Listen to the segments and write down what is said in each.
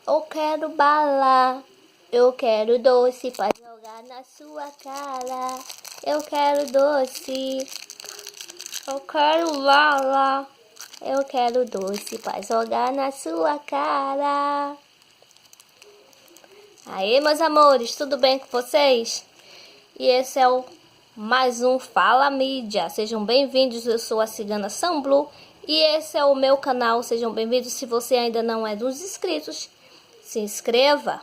Eu quero bala, eu quero doce pra jogar na sua cara. Eu quero doce, eu quero bala, eu quero doce pra jogar na sua cara. Aí, meus amores, tudo bem com vocês? E esse é o mais um Fala Mídia. Sejam bem-vindos, eu sou a Cigana Sunblue e esse é o meu canal. Sejam bem-vindos. Se você ainda não é dos inscritos, se inscreva,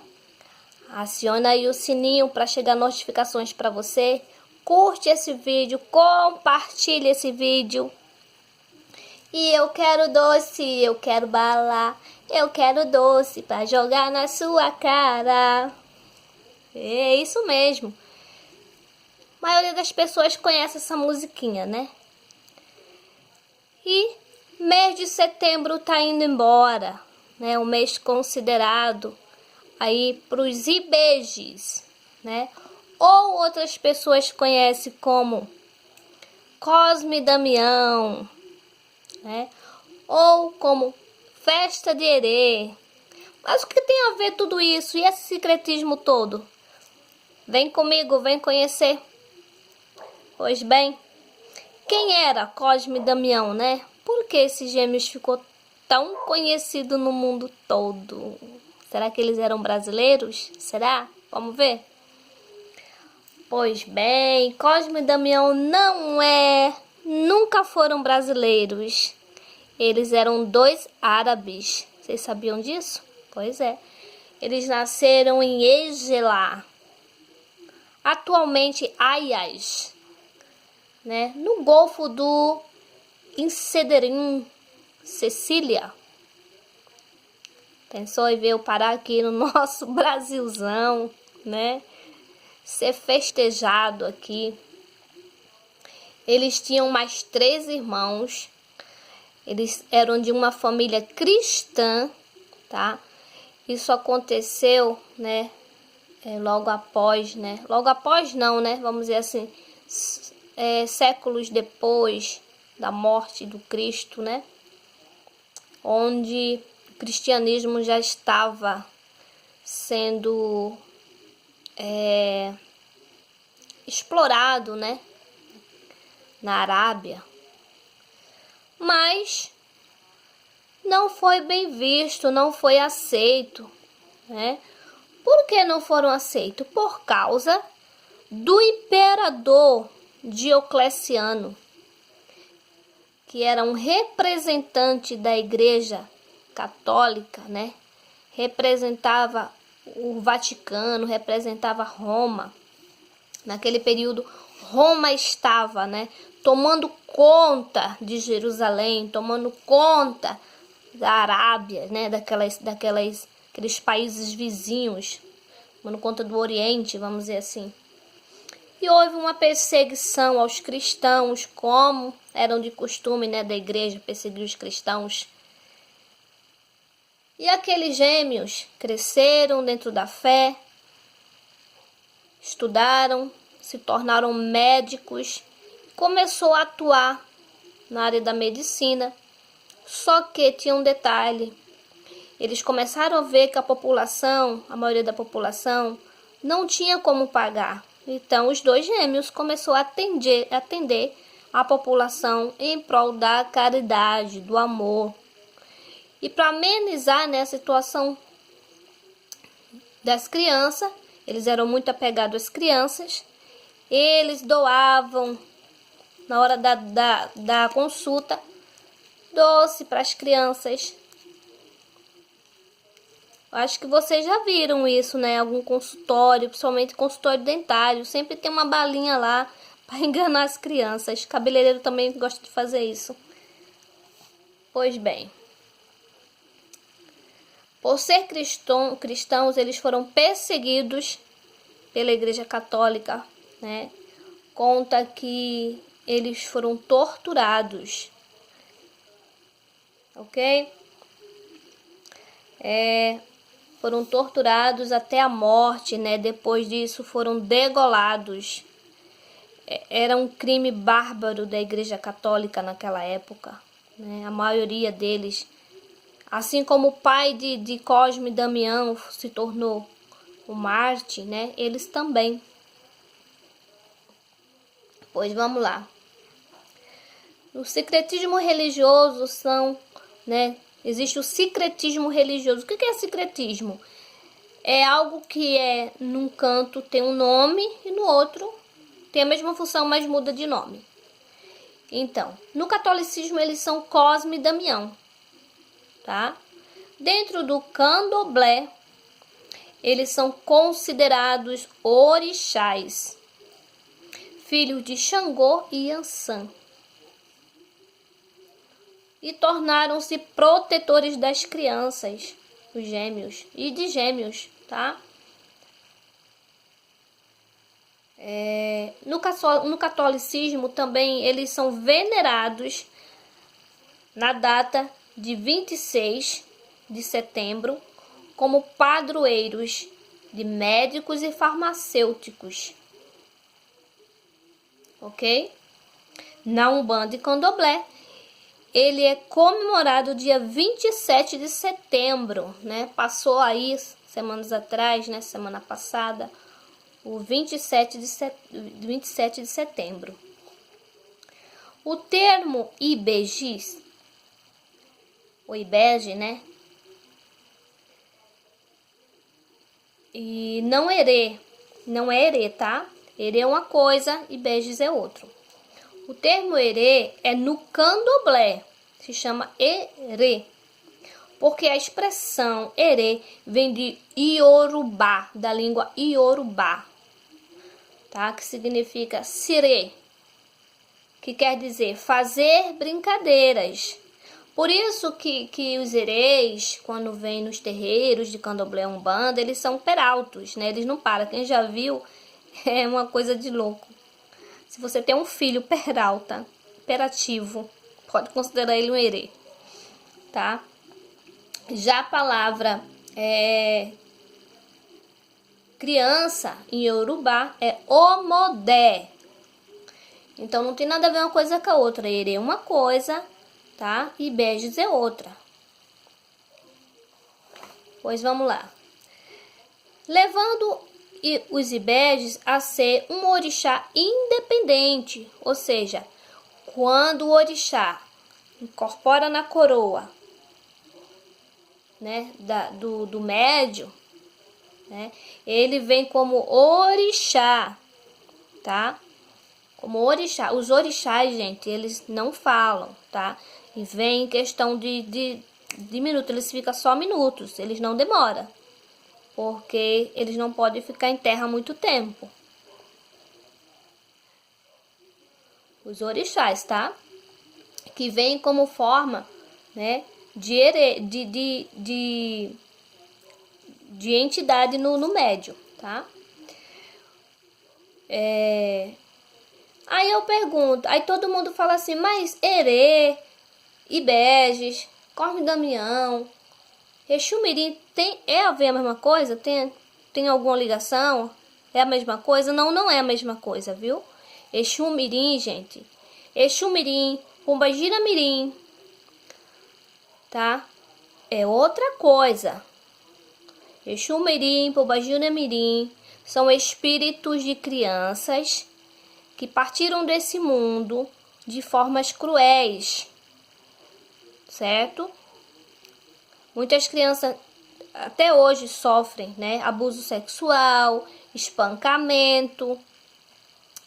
aciona aí o sininho para chegar notificações para você. Curte esse vídeo, compartilhe esse vídeo. E eu quero doce, eu quero bala, eu quero doce para jogar na sua cara. É isso mesmo. A maioria das pessoas conhece essa musiquinha, né? E mês de setembro tá indo embora, né? Um mês considerado aí para os IBGs, né? Ou outras pessoas conhecem como Cosme e Damião, né? Ou como Festa de Herê. Mas o que tem a ver tudo isso e esse secretismo todo? Vem comigo, vem conhecer. Pois bem, quem era Cosme e Damião, né? Por que esses gêmeos ficou tão conhecido no mundo todo? Será que eles eram brasileiros? Será? Vamos ver. Pois bem, Cosme e Damião nunca foram brasileiros. Eles eram dois árabes. Vocês sabiam disso? Pois é. Eles nasceram em Egelá, atualmente Aias, né? No Golfo do Incederim, Sicília. Pensou em ver eu parar aqui no nosso Brasilzão, né? Ser festejado aqui. Eles tinham mais 3 irmãos. Eles eram de uma família cristã, tá? Isso aconteceu, né? Logo após, né? Logo após não, né? Vamos dizer assim, séculos depois da morte do Cristo, né? Onde o cristianismo já estava sendo explorado, né? Na Arábia. Mas não foi bem visto, não foi aceito, né? Por que não foram aceitos? Por causa do imperador Diocleciano, que era um representante da Igreja Católica, né? Representava o Vaticano, representava Roma. Naquele período, Roma estava, né, tomando conta de Jerusalém, tomando conta da Arábia, né, aqueles países vizinhos, tomando conta do Oriente, vamos dizer assim. E houve uma perseguição aos cristãos, como eram de costume, né, da igreja perseguir os cristãos. E aqueles gêmeos cresceram dentro da fé, estudaram, se tornaram médicos, começou a atuar na área da medicina. Só que tinha um detalhe: eles começaram a ver que a maioria da população, não tinha como pagar. Então, os 2 gêmeos começaram a atender a população em prol da caridade, do amor. E para amenizar, né, a situação das crianças, eles eram muito apegados às crianças, eles doavam, na hora da consulta, doce para as crianças. Acho que vocês já viram isso, né? Algum consultório, principalmente consultório dentário, sempre tem uma balinha lá para enganar as crianças. Cabeleireiro também gosta de fazer isso. Pois bem, por ser cristãos, eles foram perseguidos pela Igreja Católica, né? Conta que eles foram torturados, ok? Foram torturados até a morte, né? Depois disso foram degolados. Era um crime bárbaro da Igreja Católica naquela época, né? A maioria deles Assim como o pai de Cosme e Damião se tornou o Marte, né? Eles também. Pois vamos lá. O secretismo religioso né? Existe o secretismo religioso. O que é secretismo? É algo que num canto tem um nome e no outro tem a mesma função, mas muda de nome. Então, no catolicismo eles são Cosme e Damião, tá? Dentro do candomblé, eles são considerados orixás, filhos de Xangô e Yansan, e tornaram-se protetores das crianças, os gêmeos e de gêmeos, tá? No catolicismo também eles são venerados na data de 26 de setembro como padroeiros de médicos e farmacêuticos, ok? Na Umbanda e Candomblé, ele é comemorado dia 27 de setembro, né? Passou aí semanas atrás, né? Semana passada, o 27 de setembro. O termo IBGs, o IBEG, né? E não é herê, tá? Herê é uma coisa, IBEGs é outro. O termo herê é no candomblé, se chama herê, porque a expressão herê vem de iorubá, da língua iorubá, tá? Que significa sirê, que quer dizer fazer brincadeiras. Por isso que os herês, quando vêm nos terreiros de candomblé umbanda, eles são peraltos, né? Eles não param. Quem já viu, é uma coisa de louco. Se você tem um filho peralta, hiperativo, pode considerar ele um herê, tá? Já a palavra criança em Yorubá é omodé. Então não tem nada a ver uma coisa com a outra. Herê é uma coisa, tá? E Beges é outra. Pois vamos lá. Levando os Ibeges a ser um orixá independente, ou seja, quando o orixá incorpora na coroa, né, do médium, né, ele vem como orixá, tá? Como orixá. Os orixás, gente, eles não falam, tá? E vem em questão de minutos, eles ficam só minutos, eles não demoram, porque eles não podem ficar em terra muito tempo. Os orixás, tá? Que vem como forma, né, de entidade no médium, tá? Aí eu pergunto, aí todo mundo fala assim, mas herê, Ibeges, Cosme Damião, Exu Mirim é a ver a mesma coisa? Tem alguma ligação? É a mesma coisa? Não, não é a mesma coisa, viu? Exu Mirim, gente. Exu Mirim, Pombagira Mirim, tá? É outra coisa. Exu Mirim, Pombagira Mirim são espíritos de crianças que partiram desse mundo de formas cruéis, certo? Muitas crianças até hoje sofrem, né, abuso sexual, espancamento,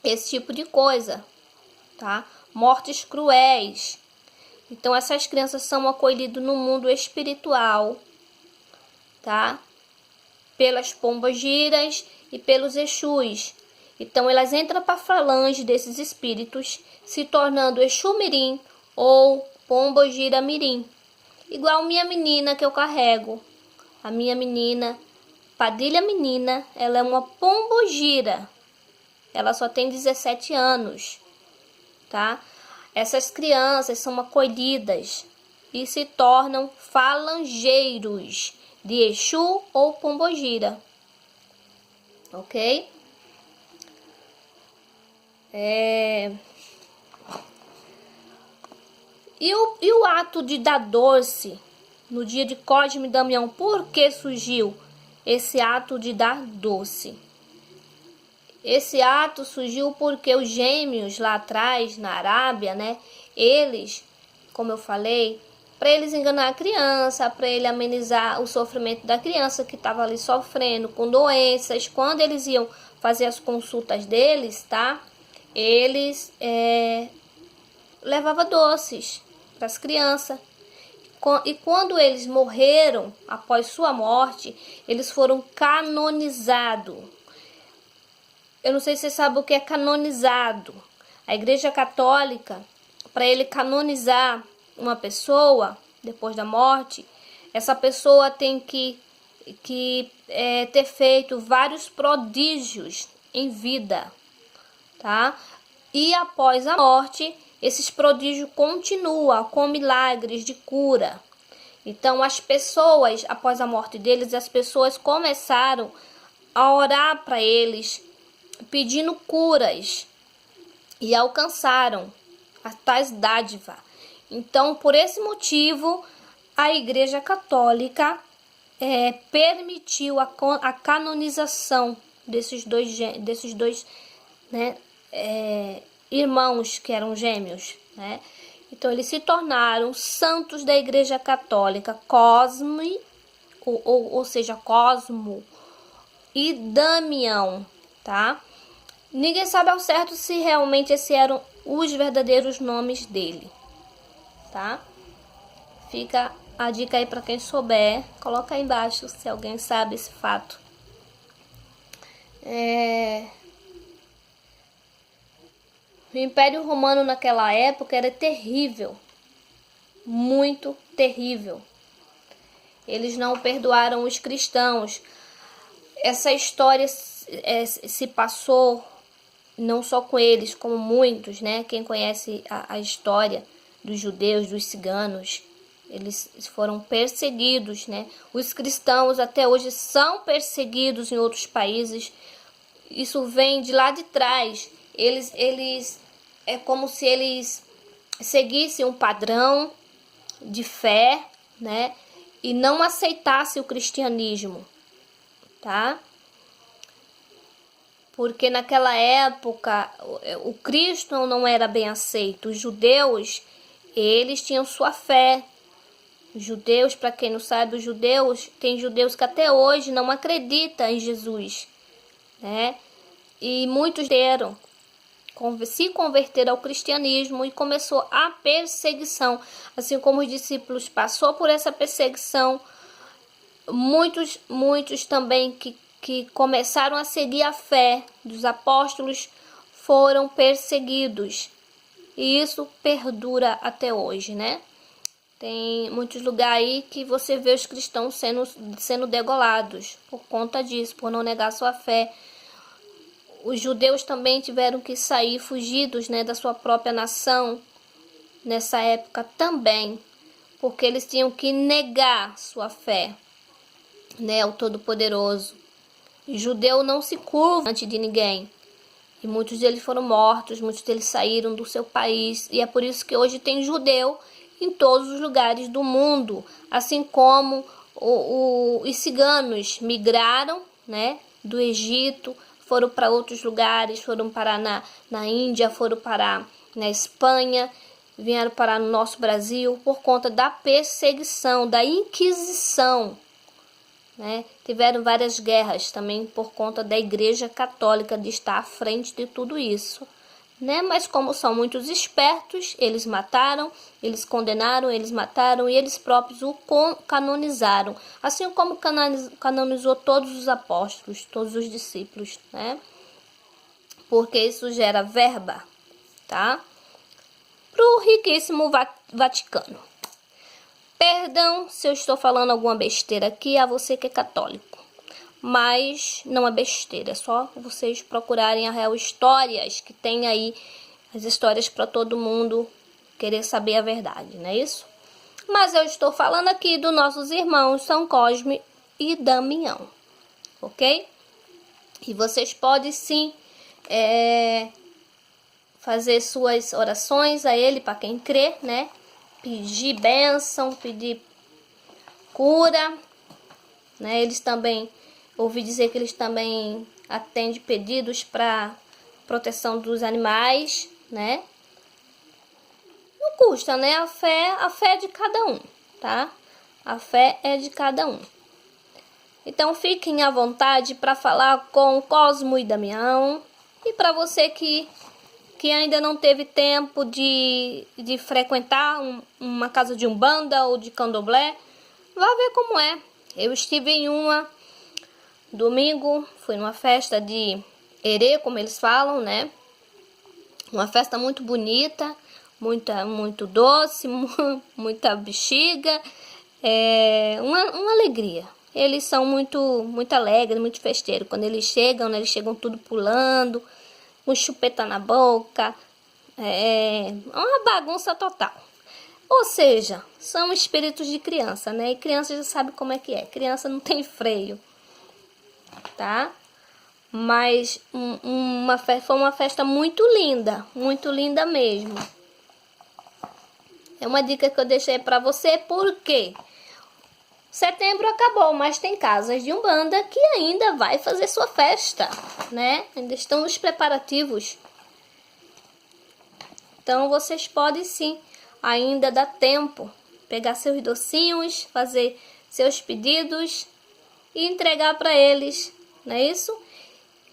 esse tipo de coisa, tá? Mortes cruéis. Então essas crianças são acolhidas no mundo espiritual, tá? Pelas pombogiras e pelos exus. Então elas entram para a falange desses espíritos, se tornando Exu Mirim ou Pombogira Mirim. Igual minha menina que eu carrego. A minha menina, Padilha Menina, ela é uma pombogira. Ela só tem 17 anos, tá? Essas crianças são acolhidas e se tornam falangeiros de Exu ou pombogira. Ok? E o ato de dar doce no dia de Cosme e Damião, por que surgiu esse ato de dar doce? Esse ato surgiu porque os gêmeos lá atrás, na Arábia, né? Eles, como eu falei, para eles enganar a criança, para ele amenizar o sofrimento da criança que estava ali sofrendo com doenças, quando eles iam fazer as consultas deles, tá? Eles levavam doces para as crianças. E quando eles morreram, após sua morte, eles foram canonizados. Eu não sei se você sabe o que é canonizado. A Igreja Católica, para ele canonizar uma pessoa depois da morte, essa pessoa tem que ter feito vários prodígios em vida, tá? E após a morte, esses prodígios continuam com milagres de cura. Então, as pessoas, após a morte deles, as pessoas começaram a orar para eles, pedindo curas, e alcançaram a tais dádiva. Então, por esse motivo, a Igreja Católica permitiu a canonização desses dois né, irmãos que eram gêmeos, né? Então, eles se tornaram santos da Igreja Católica, Cosme, ou seja, Cosmo e Damião, tá? Ninguém sabe ao certo se realmente esses eram os verdadeiros nomes dele, tá? Fica a dica aí para quem souber, coloca aí embaixo se alguém sabe esse fato. O Império Romano naquela época era terrível, muito terrível. Eles não perdoaram os cristãos. Essa história se passou não só com eles, como muitos, né? Quem conhece a história dos judeus, dos ciganos, eles foram perseguidos, né? Os cristãos até hoje são perseguidos em outros países. Isso vem de lá de trás. Eles é como se eles seguissem um padrão de fé, né? E não aceitassem o cristianismo, tá? Porque naquela época o Cristo não era bem aceito. Os judeus, eles tinham sua fé. Os judeus, para quem não sabe, tem judeus que até hoje não acreditam em Jesus, né? E muitos se converteram ao cristianismo e começou a perseguição. Assim como os discípulos passou por essa perseguição, muitos também que começaram a seguir a fé dos apóstolos foram perseguidos. E isso perdura até hoje, né? Tem muitos lugares aí que você vê os cristãos sendo degolados por conta disso, por não negar sua fé. Os judeus também tiveram que sair fugidos, né, da sua própria nação nessa época também, porque eles tinham que negar sua fé, né, ao Todo-Poderoso. O judeu não se curva diante de ninguém. E muitos deles foram mortos, muitos deles saíram do seu país. E é por isso que hoje tem judeu em todos os lugares do mundo. Assim como os ciganos migraram, né, do Egito, foram para outros lugares, foram parar na Índia, foram parar na Espanha, vieram parar no nosso Brasil por conta da perseguição, da Inquisição. Né? Tiveram várias guerras também por conta da Igreja Católica de estar à frente de tudo isso, né? Mas como são muitos espertos, eles mataram, eles condenaram, eles mataram e eles próprios o canonizaram, assim como canonizou todos os apóstolos, todos os discípulos, né? Porque isso gera verba, tá? Pro riquíssimo Vaticano. Perdão se eu estou falando alguma besteira aqui a você que é católico, mas não é besteira, é só vocês procurarem a real histórias, que tem aí as histórias para todo mundo querer saber a verdade, não é isso? Mas eu estou falando aqui dos nossos irmãos São Cosme e Damião, ok? E vocês podem sim fazer suas orações a ele, para quem crê, né? Pedir bênção, pedir cura, né? Eles também, ouvi dizer que eles também atendem pedidos para proteção dos animais, né? Não custa, né? A fé é de cada um, tá? A fé é de cada um. Então fiquem à vontade para falar com Cosmo e Damião. E para você que ainda não teve tempo de frequentar uma casa de umbanda ou de candomblé, vá ver como é. Eu estive em uma domingo, fui numa festa de erê, como eles falam, né? Uma festa muito bonita, muito doce, muita bexiga, uma alegria. Eles são muito alegres, muito festeiros. Quando eles chegam tudo pulando, com chupeta na boca, uma bagunça total. Ou seja, são espíritos de criança, né? E criança já sabe como é que é. Criança não tem freio, tá? Mas foi uma festa muito linda mesmo. É uma dica que eu deixei pra você, porque setembro acabou, mas tem casas de umbanda que ainda vai fazer sua festa, né? Ainda estão nos preparativos. Então vocês podem sim, ainda dá tempo, pegar seus docinhos, fazer seus pedidos e entregar para eles, não é isso?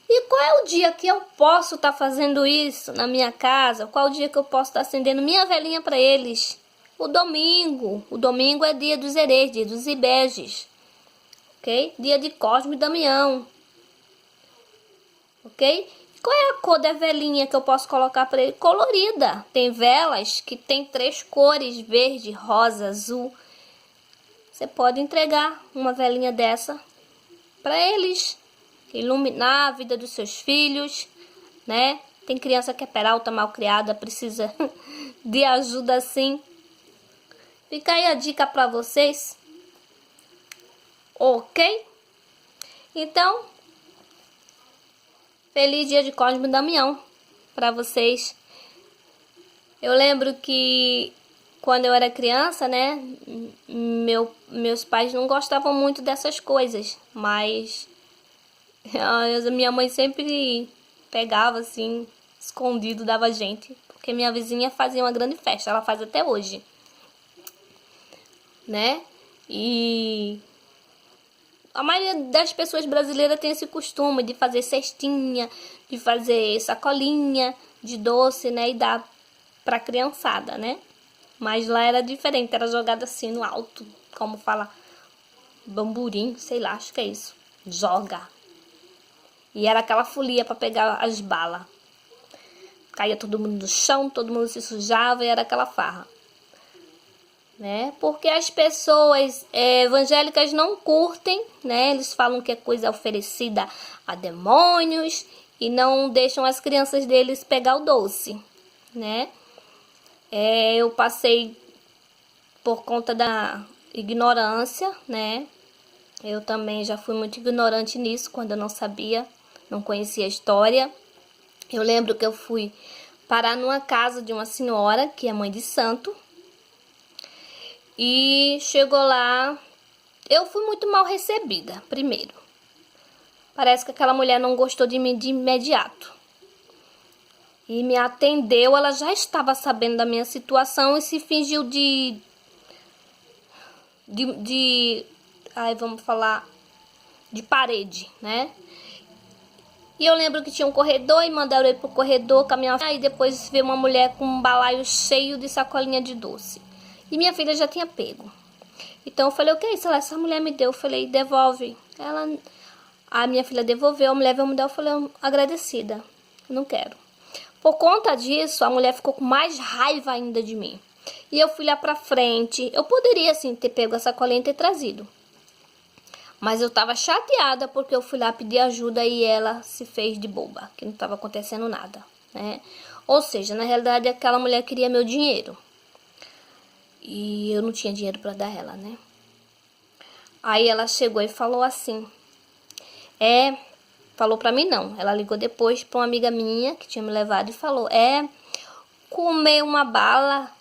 E qual é o dia que eu posso estar fazendo isso na minha casa? Qual é o dia que eu posso estar acendendo minha velinha para eles? O domingo. O domingo é dia dos herês, dia dos ibejes. Ok? Dia de Cosmo e Damião. Ok? Qual é a cor da velinha que eu posso colocar para ele? Colorida. Tem velas que tem 3 cores: verde, rosa, azul. Você pode entregar uma velinha dessa para eles. Iluminar a vida dos seus filhos, né? Tem criança que é peralta, mal criada, precisa de ajuda assim. Fica aí a dica para vocês. Ok? Então, feliz dia de Cosmo e Damião para vocês. Eu lembro que quando eu era criança, né? Meus pais não gostavam muito dessas coisas, mas a minha mãe sempre pegava assim, escondido, dava a gente. Porque minha vizinha fazia uma grande festa, ela faz até hoje, né? E a maioria das pessoas brasileiras tem esse costume de fazer cestinha, de fazer sacolinha de doce, né? E dar pra criançada, né? Mas lá era diferente, era jogado assim no alto, como fala, bamburim, sei lá, acho que é isso. Joga. E era aquela folia para pegar as balas. Caía todo mundo no chão, todo mundo se sujava e era aquela farra, né? Porque as pessoas evangélicas não curtem, né? Eles falam que é coisa oferecida a demônios e não deixam as crianças deles pegar o doce, né? Eu passei por conta da ignorância, né? Eu também já fui muito ignorante nisso, quando eu não sabia, não conhecia a história. Eu lembro que eu fui parar numa casa de uma senhora, que é mãe de santo. E chegou lá, eu fui muito mal recebida, primeiro. Parece que aquela mulher não gostou de mim de imediato. E me atendeu, ela já estava sabendo da minha situação e se fingiu vamos falar, de parede, né? E eu lembro que tinha um corredor e mandaram eu ir pro corredor caminhar. Aí depois veio uma mulher com um balaio cheio de sacolinha de doce. E minha filha já tinha pego. Então eu falei, o que é isso? Essa mulher me deu. Eu falei, devolve. A minha filha devolveu, a mulher veio me dar. Eu falei, agradecida, não quero. Por conta disso, a mulher ficou com mais raiva ainda de mim. E eu fui lá pra frente. Eu poderia, assim, ter pego a sacolinha e ter trazido. Mas eu tava chateada porque eu fui lá pedir ajuda e ela se fez de boba, que não tava acontecendo nada, né? Ou seja, na realidade aquela mulher queria meu dinheiro. E eu não tinha dinheiro pra dar ela, né? Aí ela chegou e falou assim. Falou pra mim não. Ela ligou depois pra uma amiga minha que tinha me levado e falou: comer uma bala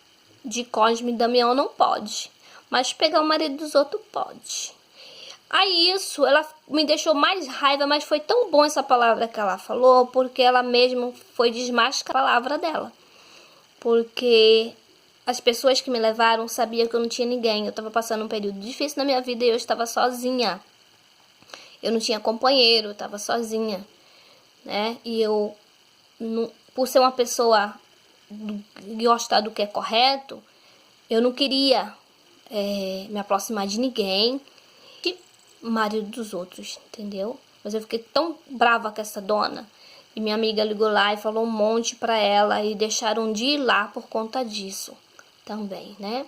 de Cosmo e Damião não pode. mas pegar o marido dos outros pode. Aí isso, ela me deixou mais raiva, mas foi tão bom essa palavra que ela falou, porque ela mesmo foi desmascarar a palavra dela. Porque as pessoas que me levaram sabiam que eu não tinha ninguém. Eu estava passando um período difícil na minha vida e eu estava sozinha. Eu não tinha companheiro, eu estava sozinha, né? E eu, por ser uma pessoa que gosta do que é correto, eu não queria me aproximar de ninguém, de marido dos outros, entendeu? Mas eu fiquei tão brava com essa dona. E minha amiga ligou lá e falou um monte pra ela e deixaram de ir lá por conta disso também, né?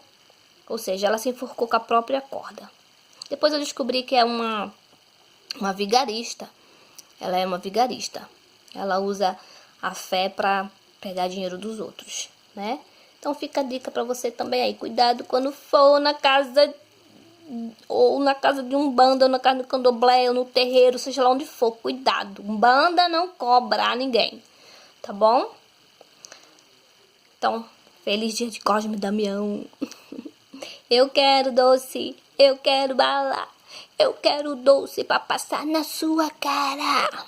Ou seja, ela se enforcou com a própria corda. Depois eu descobri que é uma vigarista. Ela é uma vigarista. Ela usa a fé pra pegar dinheiro dos outros, né? Então fica a dica pra você também aí. Cuidado quando for na casa, ou na casa de Umbanda, ou na casa do Candomblé, ou no terreiro, seja lá onde for. Cuidado. Umbanda não cobra ninguém, tá bom? Então, feliz dia de Cosme e Damião. Eu quero doce, eu quero bala, eu quero doce pra passar na sua cara.